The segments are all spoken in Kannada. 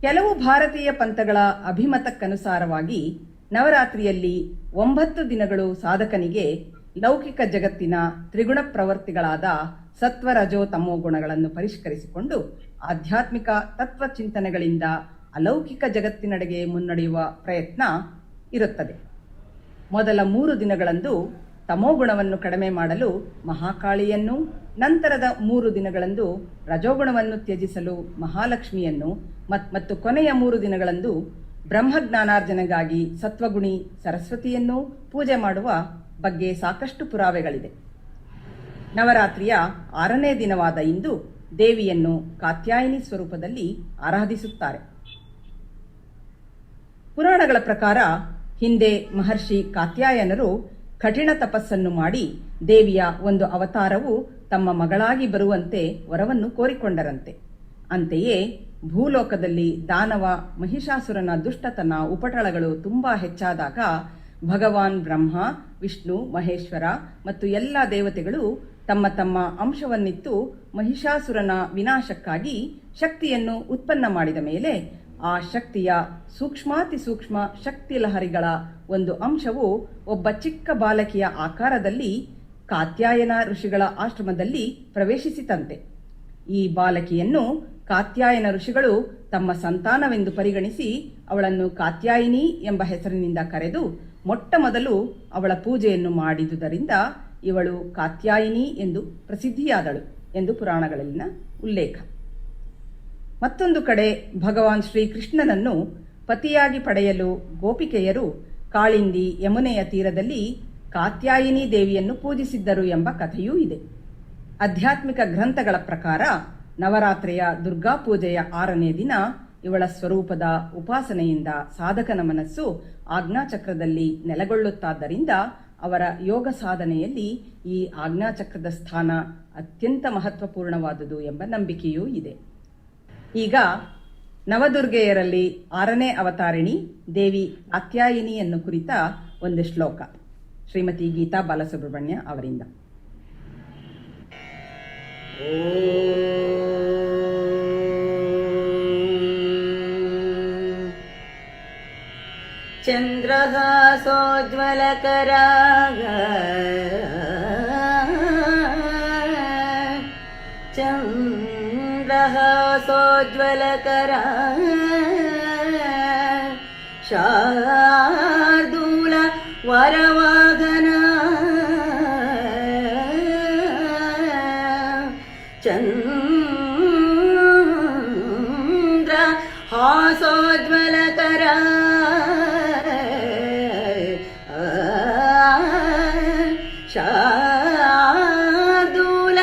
ಕೆಲವು ಭಾರತೀಯ ಪಂಥಗಳ ಅಭಿಮತಕ್ಕನುಸಾರವಾಗಿ ನವರಾತ್ರಿಯಲ್ಲಿ 9 ದಿನಗಳು ಸಾಧಕನಿಗೆ ಲೌಕಿಕ ಜಗತ್ತಿನ ತ್ರಿಗುಣ ಪ್ರವೃತ್ತಿಗಳಾದ ಸತ್ವ ರಜೋ ತಮೋ ಗುಣಗಳನ್ನು ಪರಿಷ್ಕರಿಸಿಕೊಂಡು ಆಧ್ಯಾತ್ಮಿಕ ತತ್ವಚಿಂತನೆಗಳಿಂದ ಅಲೌಕಿಕ ಜಗತ್ತಿನಡೆಗೆ ಮುನ್ನಡೆಯುವ ಪ್ರಯತ್ನ ಇರುತ್ತದೆ. ಮೊದಲ 3 ದಿನಗಳಂದು ತಮೋಗುಣವನ್ನು ಕಡಿಮೆ ಮಾಡಲು ಮಹಾಕಾಳಿಯನ್ನು, ನಂತರದ 3 ದಿನಗಳಂದು ರಜೋಗುಣವನ್ನು ತ್ಯಜಿಸಲು ಮಹಾಲಕ್ಷ್ಮಿಯನ್ನು ಮತ್ತು ಕೊನೆಯ 3 ದಿನಗಳಂದು ಬ್ರಹ್ಮಜ್ಞಾನಾರ್ಜನೆಗಾಗಿ ಸತ್ವಗುಣಿ ಸರಸ್ವತಿಯನ್ನು ಪೂಜೆ ಮಾಡುವ ಬಗ್ಗೆ ಸಾಕಷ್ಟು ಪುರಾವೆಗಳಿದೆ. ನವರಾತ್ರಿಯ 6ನೇ ದಿನವಾದ ಇಂದು ದೇವಿಯನ್ನು ಕಾತ್ಯಾಯಿನಿ ಸ್ವರೂಪದಲ್ಲಿ ಆರಾಧಿಸುತ್ತಾರೆ. ಪುರಾಣಗಳ ಪ್ರಕಾರ ಹಿಂದೆ ಮಹರ್ಷಿ ಕಾತ್ಯಾಯನರು ಕಠಿಣ ತಪಸ್ಸನ್ನು ಮಾಡಿ ದೇವಿಯ ಒಂದು ಅವತಾರವು ತಮ್ಮ ಮಗಳಾಗಿ ಬರುವಂತೆ ವರವನ್ನು ಕೋರಿಕೊಂಡರಂತೆ. ಅಂತೆಯೇ ಭೂಲೋಕದಲ್ಲಿ ದಾನವ ಮಹಿಷಾಸುರನ ದುಷ್ಟತನ ಉಪಟಳಗಳು ತುಂಬಾ ಹೆಚ್ಚಾದಾಗ ಭಗವಾನ್ ಬ್ರಹ್ಮ, ವಿಷ್ಣು, ಮಹೇಶ್ವರ ಮತ್ತು ಎಲ್ಲ ದೇವತೆಗಳು ತಮ್ಮ ತಮ್ಮ ಅಂಶವನ್ನಿತ್ತು ಮಹಿಷಾಸುರನ ವಿನಾಶಕ್ಕಾಗಿ ಶಕ್ತಿಯನ್ನು ಉತ್ಪನ್ನ ಮಾಡಿದ ಮೇಲೆ ಆ ಶಕ್ತಿಯ ಸೂಕ್ಷ್ಮಾತಿ ಸೂಕ್ಷ್ಮ ಶಕ್ತಿ ಲಹರಿಗಳ ಒಂದು ಅಂಶವು ಒಬ್ಬ ಚಿಕ್ಕ ಬಾಲಕಿಯ ಆಕಾರದಲ್ಲಿ ಕಾತ್ಯಾಯನ ಋಷಿಗಳ ಆಶ್ರಮದಲ್ಲಿ ಪ್ರವೇಶಿಸಿತಂತೆ. ಈ ಬಾಲಕಿಯನ್ನು ಕಾತ್ಯಾಯನ ಋಷಿಗಳು ತಮ್ಮ ಸಂತಾನವೆಂದು ಪರಿಗಣಿಸಿ ಅವಳನ್ನು ಕಾತ್ಯಾಯಿನಿ ಎಂಬ ಹೆಸರಿನಿಂದ ಕರೆದು ಮೊಟ್ಟ ಮೊದಲು ಅವಳ ಪೂಜೆಯನ್ನು ಮಾಡಿದುದರಿಂದ ಇವಳು ಕಾತ್ಯಾಯಿನಿ ಎಂದು ಪ್ರಸಿದ್ಧಿಯಾದಳು ಎಂದು ಪುರಾಣಗಳಲ್ಲಿನ ಉಲ್ಲೇಖ. ಮತ್ತೊಂದು ಕಡೆ ಭಗವಾನ್ ಶ್ರೀಕೃಷ್ಣನನ್ನು ಪತಿಯಾಗಿ ಪಡೆಯಲು ಗೋಪಿಕೆಯರು ಕಾಳಿಂದಿ ಯಮುನೆಯ ತೀರದಲ್ಲಿ ಕಾತ್ಯಾಯಿನಿ ದೇವಿಯನ್ನು ಪೂಜಿಸಿದ್ದರು ಎಂಬ ಕಥೆಯೂ ಇದೆ. ಆಧ್ಯಾತ್ಮಿಕ ಗ್ರಂಥಗಳ ಪ್ರಕಾರ ನವರಾತ್ರಿಯ ದುರ್ಗಾ ಪೂಜೆಯ 6ನೇ ದಿನ ಇವಳ ಸ್ವರೂಪದ ಉಪಾಸನೆಯಿಂದ ಸಾಧಕನ ಮನಸ್ಸು ಆಜ್ಞಾಚಕ್ರದಲ್ಲಿ ನೆಲೆಗೊಳ್ಳುತ್ತಾದ್ದರಿಂದ ಅವರ ಯೋಗ ಸಾಧನೆಯಲ್ಲಿ ಈ ಆಜ್ಞಾಚಕ್ರದ ಸ್ಥಾನ ಅತ್ಯಂತ ಮಹತ್ವಪೂರ್ಣವಾದುದು ಎಂಬ ನಂಬಿಕೆಯೂ ಇದೆ. ಈಗ ನವದುರ್ಗೆಯರಲ್ಲಿ 6ನೇ ಅವತಾರಿಣಿ ದೇವಿ ಕಾತ್ಯಾಯಿನಿಯನ್ನು ಕುರಿತ ಒಂದು ಶ್ಲೋಕ ಶ್ರೀಮತಿ ಗೀತಾ ಬಾಲಸುಬ್ರಹ್ಮಣ್ಯ ಅವರಿಂದ. ಚಂದ್ರಃ ಸೋಜ್ವಲಕರಾಗ ಚಂದ್ರಃ ಸೋಜ್ವಲಕರಾ ಶಾರ್ದೂಲ ವರವಾಹನ ಚಂದ್ರ ಹಾಸೋಜ್ವಲಕರಾ ಶಾರ್ದೂಲ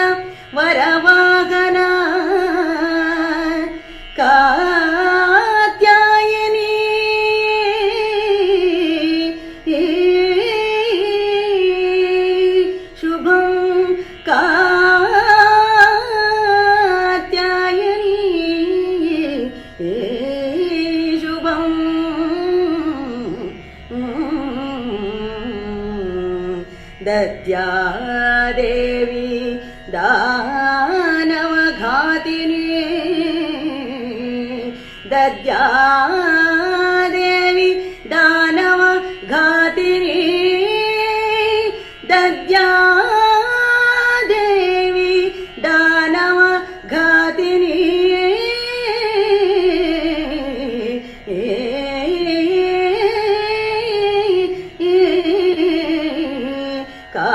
ವರವಾಹನ ಕಾತ್ಯಾಯಿನಿ ಶುಭಂ ಕಾತ್ಯಾಯಿನಿ ಶುಭಂ ದದ್ಯಾ ದೇವಿ ದಾನವಘಾತಿನಿ ದದ್ಯಾ ದೇವಿ ದಾನವಘಾತಿನಿ ದದ್ಯಾ ದೇವಿ ದಾನವಘಾತಿನಿ ಕಾ